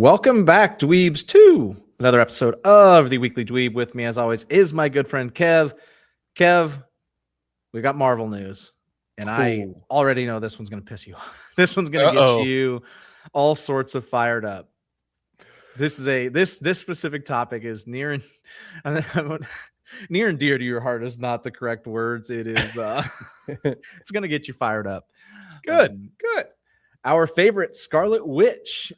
Welcome back, dweebs, to another episode of the Weekly Dweeb. With me, as always, is my good friend Kev. Kev, we got Marvel news, and I already know this one's going to piss you off. This one's going to get you all sorts of fired up. This specific topic is near and dear to your heart is not the correct words. It is it's going to get you fired up. Good. Our favorite Scarlett Witch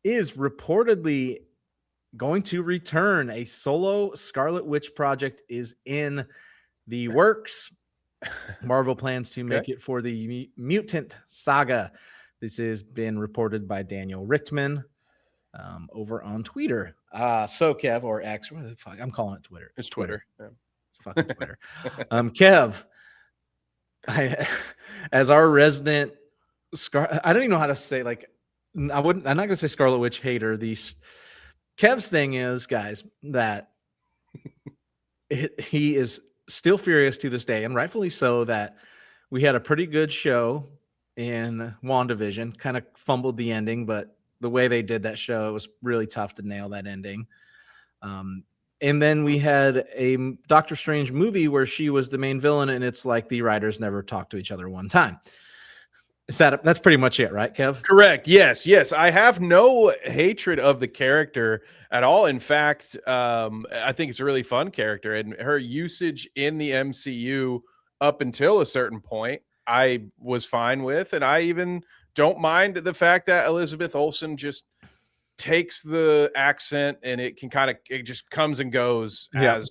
is reportedly going to return. A solo Scarlett Witch project is in the works. Marvel plans to make it for the Mutant Saga. This has been reported by Daniel Richtman over on Twitter. So Kev, or X, what the fuck? I'm calling it Twitter. It's Twitter. Yeah. It's fucking Twitter. Kev, as our resident I don't even know how to say, like, I'm not gonna say Scarlet Witch hater. Kev's thing is, guys, that he is still furious to this day, and rightfully so, that we had a pretty good show in WandaVision. Kind of fumbled the ending, but the way they did that show, it was really tough to nail that ending. And then we had a Doctor Strange movie where she was the main villain, and it's like the writers never talked to each other one time. That's pretty much it, right, Kev? Correct. Yes. I have no hatred of the character at all. In fact, I think it's a really fun character, and her usage in the MCU up until a certain point, I was fine with, and I even don't mind the fact that Elizabeth Olsen just takes the accent, and it just comes and goes as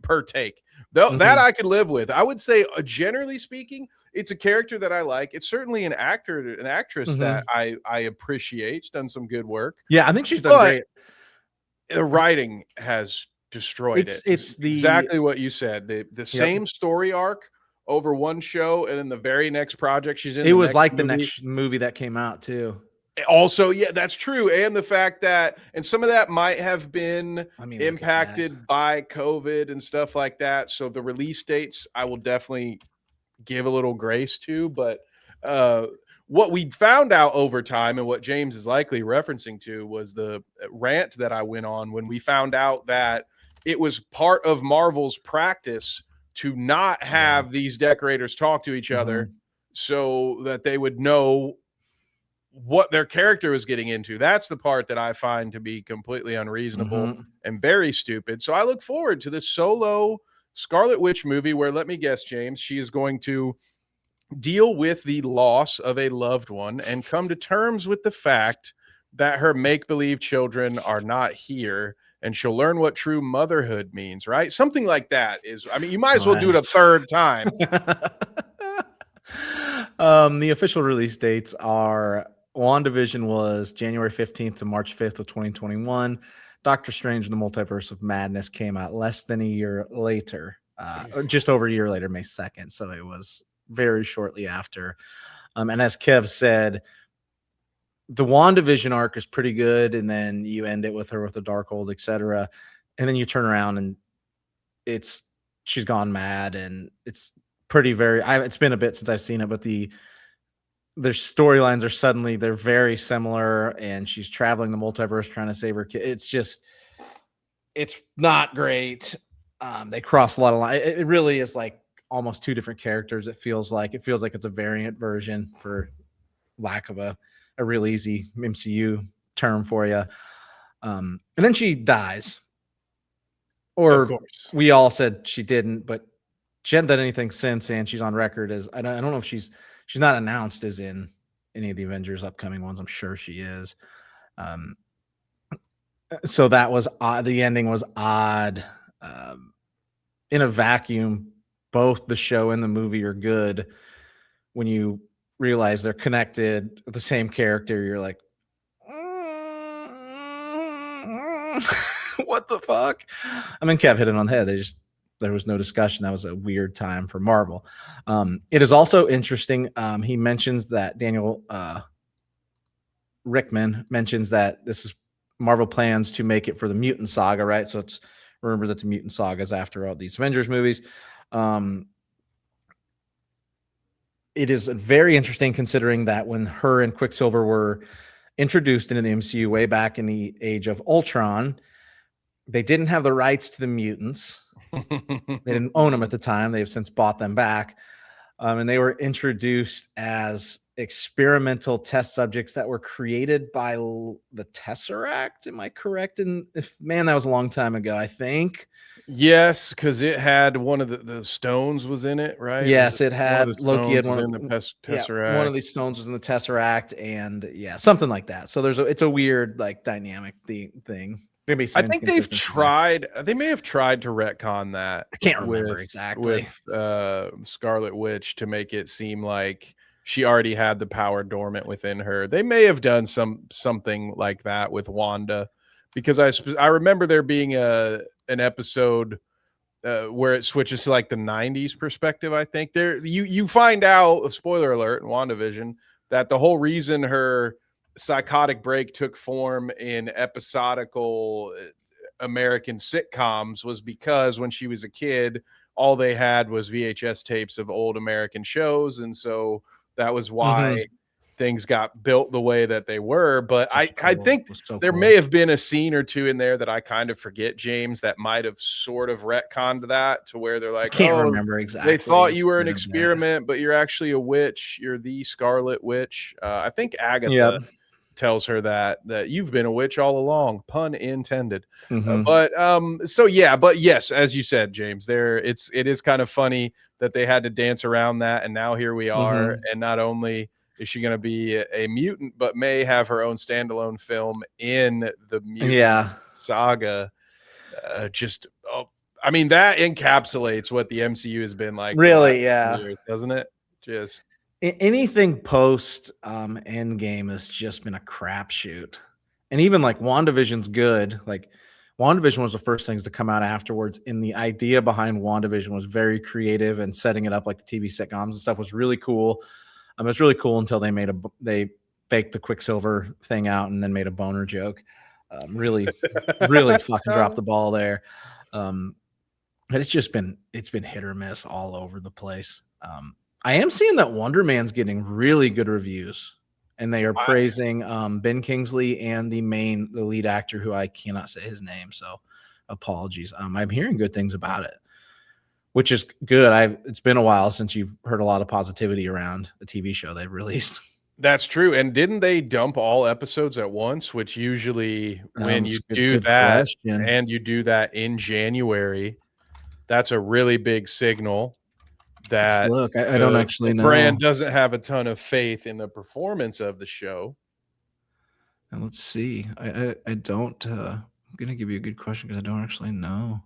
per take. Though that I could live with. I would say, generally speaking, it's a character that I like. It's certainly an actress that I appreciate. She's done some good work. Yeah, I think she's done great. The writing has destroyed it. It's exactly what you said. The same story arc over one show, and then the very next project she's in. It was like the next movie that came out too. Also, yeah, that's true. And the fact that, and some of that might have been impacted by COVID and stuff like that. So the release dates, I will definitely give a little grace to. But what we found out over time, and what James is likely referencing to, was the rant that I went on when we found out that it was part of Marvel's practice to not have these decorators talk to each other so that they would know what their character was getting into. That's the part that I find to be completely unreasonable and very stupid. So I look forward to this solo Scarlet Witch movie where, let me guess, James, she is going to deal with the loss of a loved one and come to terms with the fact that her make-believe children are not here, and she'll learn what true motherhood means, right? Something like that is, I mean, you might as well do it a third time. The official release dates are WandaVision was January 15th to March 5th of 2021. Doctor Strange and the Multiverse of Madness came out less than a year later, just over a year later, May 2nd. So it was very shortly after. And as Kev said, the WandaVision arc is pretty good, and then you end it with her with the Darkhold, etc. And then you turn around and she's gone mad, and it's it's been a bit since I've seen it, but their storylines are they're very similar, and she's traveling the multiverse trying to save her kid. It's not great. They cross a lot of lines. It really is like almost two different characters. It feels like it's a variant version, for lack of a real easy MCU term for you. And then she dies, or of course we all said she didn't, but she hasn't done anything since, and she's on record as I don't know if she's not announced as in any of the Avengers upcoming ones. I'm sure she is. So that was odd. The ending was odd. In a vacuum, both the show and the movie are good. When you realize they're connected with the same character, you're like, what the fuck? I mean, Kev hit it on the head. There was no discussion. That was a weird time for Marvel. It is also interesting. He mentions that Daniel Richtman mentions that this is Marvel plans to make it for the Mutant Saga, right? So remember that the Mutant Saga is after all these Avengers movies. It is very interesting considering that when her and Quicksilver were introduced into the MCU way back in the Age of Ultron. They didn't have the rights to the mutants. They didn't own them at the time. They've since bought them back. And they were introduced as experimental test subjects that were created by the Tesseract. Am I correct? And that was a long time ago, I think. Yes, because it had one of the stones was in it, right? Yes, it had Loki had one in the Tesseract. Yeah, one of these stones was in the Tesseract, and something like that. So it's a weird like dynamic thing. Maybe I think they've tried. They may have tried to retcon that. I can't remember exactly with Scarlett Witch to make it seem like she already had the power dormant within her. They may have done something like that with Wanda, because I remember there being an episode where it switches to like the 90s perspective. I think there you find out, spoiler alert, in WandaVision, that the whole reason her psychotic break took form in episodical American sitcoms was because when she was a kid, all they had was VHS tapes of old American shows, and so that was why things got built the way that they were. But I think there may have been a scene or two in there that I kind of forget, James, that might have sort of retconned that to where they're like, I can't remember exactly. They thought you were an experiment, but you're actually a witch. You're the Scarlet Witch. I think Agatha tells her that you've been a witch all along, pun intended. But yes, as you said, James, it is kind of funny that they had to dance around that, and now here we are. And not only is she going to be a mutant, but may have her own standalone film in the mutant saga. I mean, that encapsulates what the MCU has been like, really, years, doesn't it? Just anything post Endgame has just been a crapshoot. And even like WandaVision's good. Like WandaVision was the first things to come out afterwards, and the idea behind WandaVision was very creative, and setting it up like the TV sitcoms and stuff was really cool. It was really cool until they faked the Quicksilver thing out and then made a boner joke. Really fucking dropped the ball there. But it's been hit or miss all over the place. I am seeing that Wonder Man's getting really good reviews, and they are praising Ben Kingsley and the lead actor, who I cannot say his name, so apologies. I'm hearing good things about it, which is good. It's been a while since you've heard a lot of positivity around a TV show they've released. That's true. And didn't they dump all episodes at once? Which usually when you do that and you do that in January, that's a really big signal that I don't actually know. The brand doesn't have a ton of faith in the performance of the show. And let's see. I don't. I'm gonna give you a good question because I don't actually know.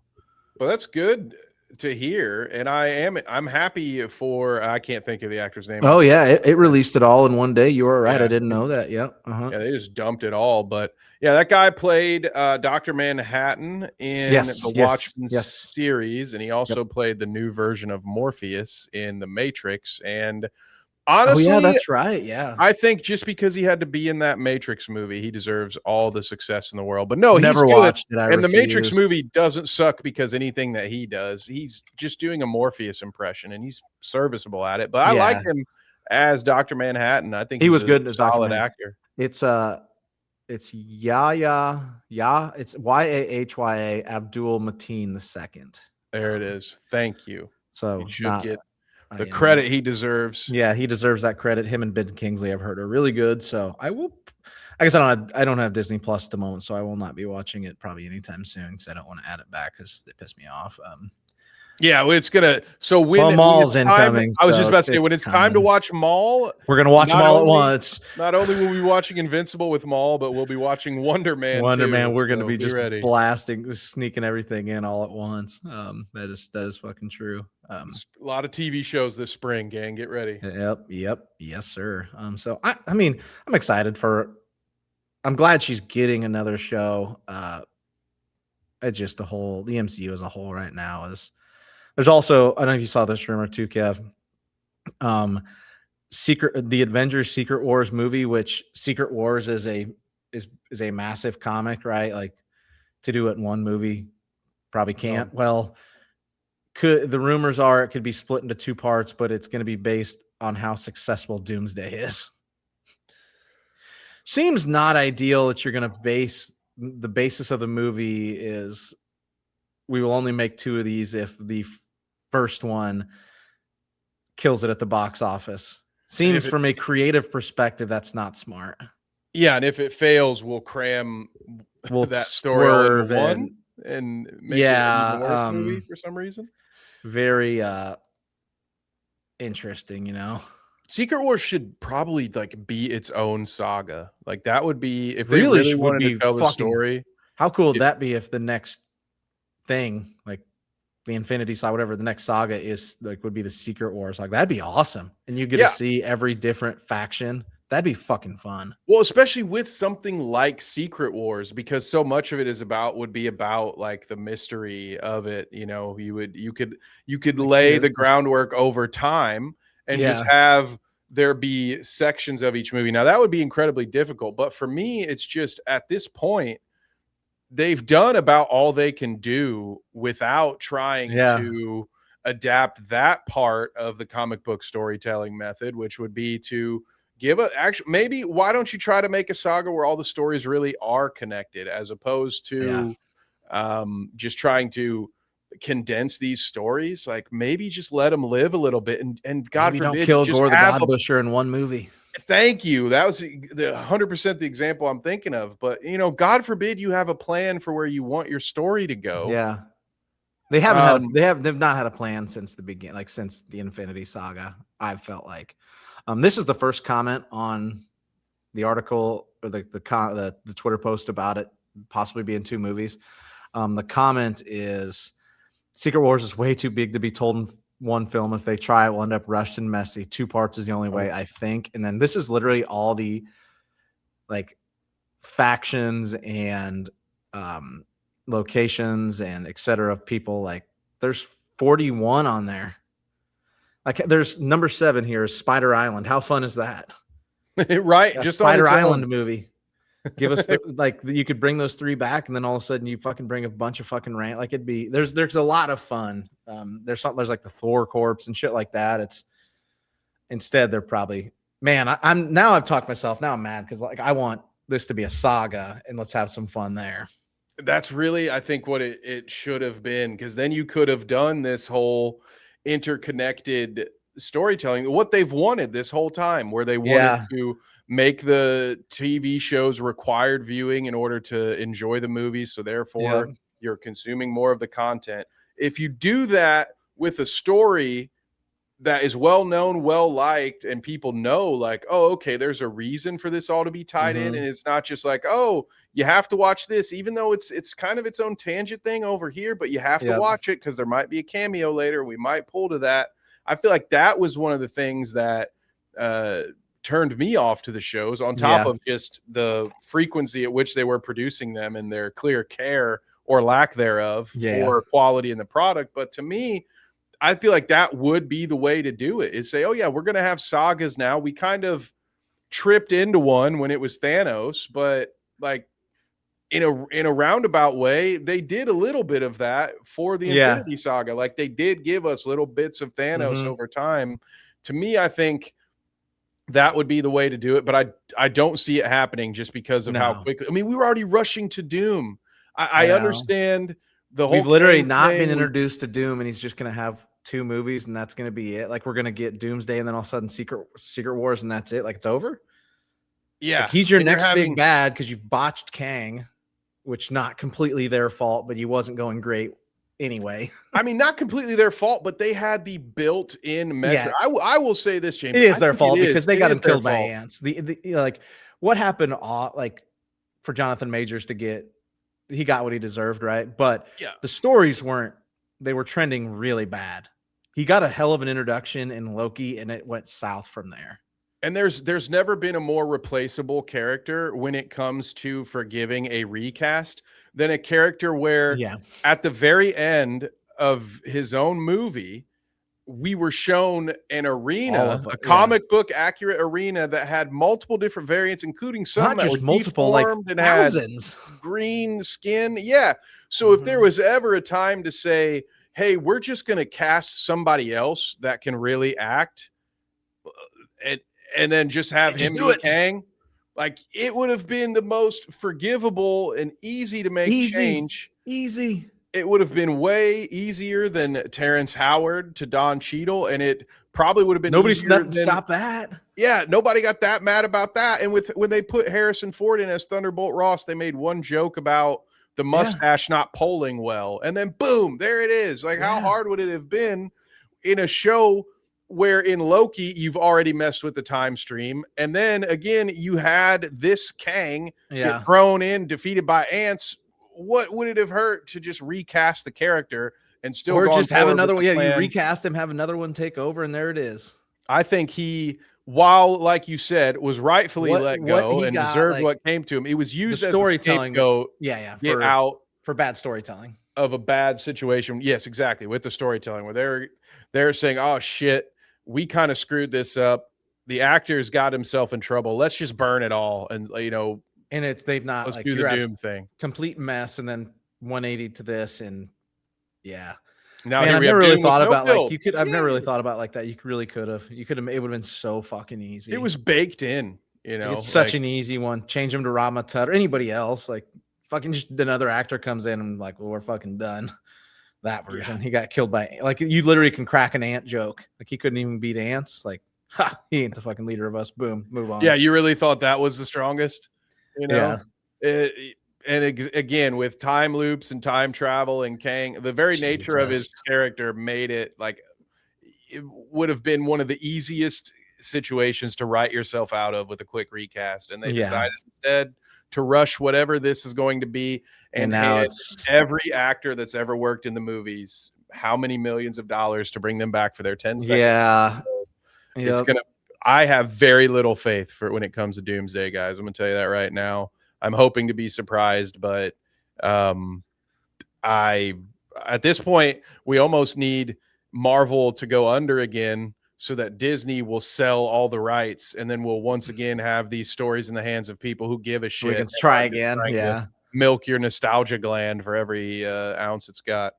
Well, that's good to hear, and I'm happy for. I can't think of the actor's name. Oh yeah, it released it all in one day. You were right. I didn't know that. Yeah. Yeah, they just dumped it all. But yeah, that guy played Dr. Manhattan in the Watchmen series, and he also played the new version of Morpheus in the Matrix. And honestly, that's right. Yeah, I think just because he had to be in that Matrix movie, he deserves all the success in the world. But no, never he's watched good. it. And the Matrix movie doesn't suck because anything that he does, he's just doing a Morpheus impression, and he's serviceable at it. But I liked him as Dr. Manhattan. I think he was good as a solid actor. It's It's Yahya. It's Yahya Abdul Mateen II. There it is. Thank you. So he should get the credit he deserves. Yeah, he deserves that credit. Him and Ben Kingsley, I've heard, are really good. So I will. I guess I don't have Disney Plus at the moment, so I will not be watching it probably anytime soon because I don't want to add it back because they piss me off. Yeah, well, it's gonna. So Mall's incoming. I was just about to say when it's time to watch Maul, we're gonna watch them all at once. Not only will we be watching Invincible with Maul, but we'll be watching Wonder Man. We're gonna be just blasting, sneaking everything in all at once. That is fucking true. A lot of TV shows this spring, gang. Get ready. Yep. Yes, sir. So I mean, I'm excited for. I'm glad she's getting another show. It's just the MCU as a whole right now is. There's also, I don't know if you saw this rumor too, Kev. The Avengers Secret Wars movie, which Secret Wars is a massive comic, right? Like to do it in one movie, probably can't. Well, the rumors are it could be split into two parts, but it's going to be based on how successful Doomsday is. Seems not ideal that you're going to base the basis of the movie is we will only make 2 of these if the first one kills it at the box office. Seems from a creative perspective that's not smart. Yeah, and if it fails, we'll cram that story all into one and make it an even worse movie for some reason. Very interesting, you know. Secret Wars should probably like be its own saga. Like that would be if they really wanted to tell the story. How cool would that be if the next thing, like the Infinity Saga, whatever the next saga is, like would be the Secret Wars? Like that'd be awesome, and you get to see every different faction. That'd be fucking fun. Well, especially with something like Secret Wars, because so much of it would be about like the mystery of it. You know, you could lay the groundwork over time and just have there be sections of each movie. Now that would be incredibly difficult, but for me, it's just at this point, they've done about all they can do without trying to adapt that part of the comic book storytelling method, which would be to maybe why don't you try to make a saga where all the stories really are connected as opposed to just trying to condense these stories? Like maybe just let them live a little bit and God forbid don't kill Gore the Godbusher in one movie. Thank you. That was the 100% the example I'm thinking of. But you know, God forbid you have a plan for where you want your story to go. Yeah. They haven't they've not had a plan since the beginning, like since the Infinity Saga. I've felt like this is the first comment on the article or the Twitter post about it possibly being 2 movies. The comment is Secret Wars is way too big to be told in one film. If they try, it will end up rushed and messy. 2 parts is the only way, I think. And then this is literally all the like factions and locations and etc. of people. Like there's 41 on there. Like there's number 7 here is Spider Island. How fun is that? Right. Just Spider Island movie. Give us like you could bring those 3 back and then all of a sudden you fucking bring a bunch of fucking rant. Like it'd be there's a lot of fun. There's like the Thor corpse and shit like that. It's instead they're probably I'm now I've talked myself. Now I'm mad because like I want this to be a saga and let's have some fun there. That's really I think what it should have been, because then you could have done this whole interconnected storytelling, what they've wanted this whole time, where they wanted to make the TV shows required viewing in order to enjoy the movies. So therefore you're consuming more of the content. If you do that with a story that is well known, well liked, and people know like, oh, okay, there's a reason for this all to be tied in. And it's not just like, oh, you have to watch this, even though it's kind of its own tangent thing over here, but you have to watch it because there might be a cameo later. We might pull to that. I feel like that was one of the things that turned me off to the shows, on top of just the frequency at which they were producing them and their clear care or lack thereof for quality in the product. But to me, I feel like that would be the way to do it, is say, oh yeah, we're going to have sagas now. We kind of tripped into one when it was Thanos, but like in a roundabout way, they did a little bit of that for the Infinity Saga. Like they did give us little bits of Thanos over time. To me, I think that would be the way to do it, but I don't see it happening just because of how quickly. I mean, we were already rushing to Doom. I understand the whole. We've literally not been introduced to Doom, and he's just going to have 2 movies, and that's going to be it. Like we're going to get Doomsday, and then all of a sudden Secret Wars, and that's it. Like it's over. Yeah, like he's your next big bad because you've botched Kang, which not completely their fault, but he wasn't going great anyway. I mean, not completely their fault, but they had the built-in metric. I will say this, James. It is their fault because they got him killed by ants. The like what happened like for Jonathan Majors to get, he got what he deserved, right? But the stories they were trending really bad. He got a hell of an introduction in Loki and it went south from there. And there's never been a more replaceable character when it comes to forgiving a recast than a character where at the very end of his own movie, we were shown an arena, a comic book accurate arena that had multiple different variants, including some not that just were multiple, like and thousands, had green skin. Yeah. So if there was ever a time to say, hey, we're just going to cast somebody else that can really act and then just have him be Kang. Like, it would have been the most forgivable and easy to make change. Easy. It would have been way easier than Terrence Howard to Don Cheadle, and it probably would have been nobody's easier nothing to stop that. Yeah, nobody got that mad about that. And when they put Harrison Ford in as Thunderbolt Ross, they made one joke about the mustache not polling well, and then boom, there it is. Like, how hard would it have been in a show where in Loki you've already messed with the time stream, and then again you had this Kang get thrown in, defeated by ants? What would it have hurt to just recast the character and still, or just have another one? Yeah, you recast him, have another one take over, and there it is. I think he, while like you said, was rightfully let go and deserved what came to him. He was used as a scapegoat. Get out for bad storytelling of a bad situation. Yes, exactly. With the storytelling, where they're saying, "Oh shit, we kind of screwed this up. The actor's got himself in trouble. Let's just burn it all." And and they've not, let's do the Doom thing. Complete mess, and then 180 to this, and Now I've never really thought about like you could. I've never really thought about like that. You really could have. You could have. It would have been so fucking easy. It was baked in. It's such an easy one. Change him to Rama Tut or anybody else. Like fucking just another actor comes in and like, well, we're fucking done. That version. He got killed by, like, you literally can crack an ant joke. Like, he couldn't even beat ants. Like, he ain't the fucking leader of us. Boom, move on. Yeah, you really thought that was the strongest? And again, with time loops and time travel and Kang, the very nature of his character made it like it would have been one of the easiest situations to write yourself out of with a quick recast. And they decided instead to rush whatever this is going to be. And now it's every actor that's ever worked in the movies, how many millions of dollars to bring them back for their 10 seconds. Yeah. It's going to, I have very little faith for when it comes to Doomsday, guys. I'm going to tell you that right now. I'm hoping to be surprised, but at this point, we almost need Marvel to go under again so that Disney will sell all the rights, and then we'll once again have these stories in the hands of people who give a shit. We can try again. Yeah. Milk your nostalgia gland for every ounce it's got.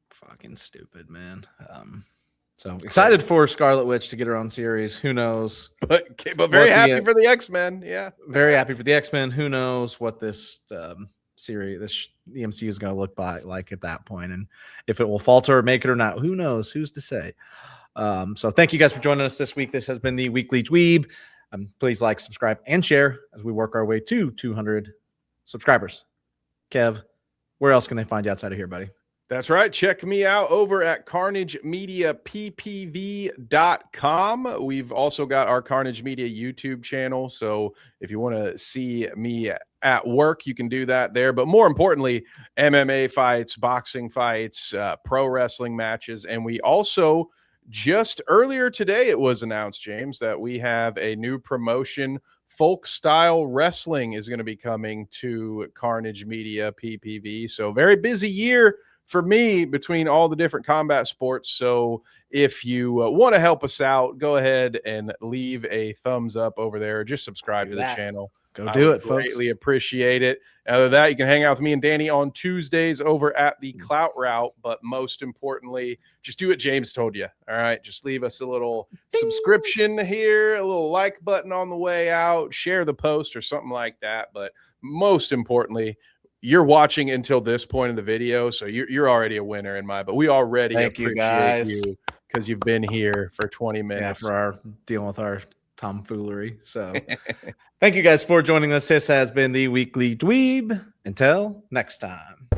Fucking stupid, man. So excited for Scarlett Witch to get her own series. Who knows? But very happy for the X-Men. Yeah. Very happy for the X-Men. Who knows what this series, the MCU is going to look like at that point, and if it will falter or make it or not. Who knows? Who's to say? So thank you guys for joining us this week. This has been the Weekly Dweeb. Please like, subscribe, and share as we work our way to 200 subscribers. Kev, where else can they find you outside of here, buddy? That's right. Check me out over at carnageMediaPPV.com. We've also got our Carnage Media YouTube channel. So if you want to see me at work, you can do that there. But more importantly, MMA fights, boxing fights, pro wrestling matches. And we also, just earlier today, it was announced, James, that we have a new promotion. Folk style wrestling is going to be coming to Carnage Media PPV. So very busy year for me between all the different combat sports. So if you want to help us out, go ahead and leave a thumbs up over there, or just subscribe to the channel. Go do it, folks. Greatly appreciate it. Other than that, you can hang out with me and Danny on Tuesdays over at the Clout Route. But most importantly, just do what James told you. All right. Just leave us a little subscription here, a little like button on the way out, share the post or something like that. But most importantly, you're watching until this point in the video, so you're already a winner in my book. We already appreciate you because you've been here for 20 minutes. Yeah, for our dealing with our tomfoolery. So thank you guys for joining us. This has been the Weekly Dweeb. Until next time.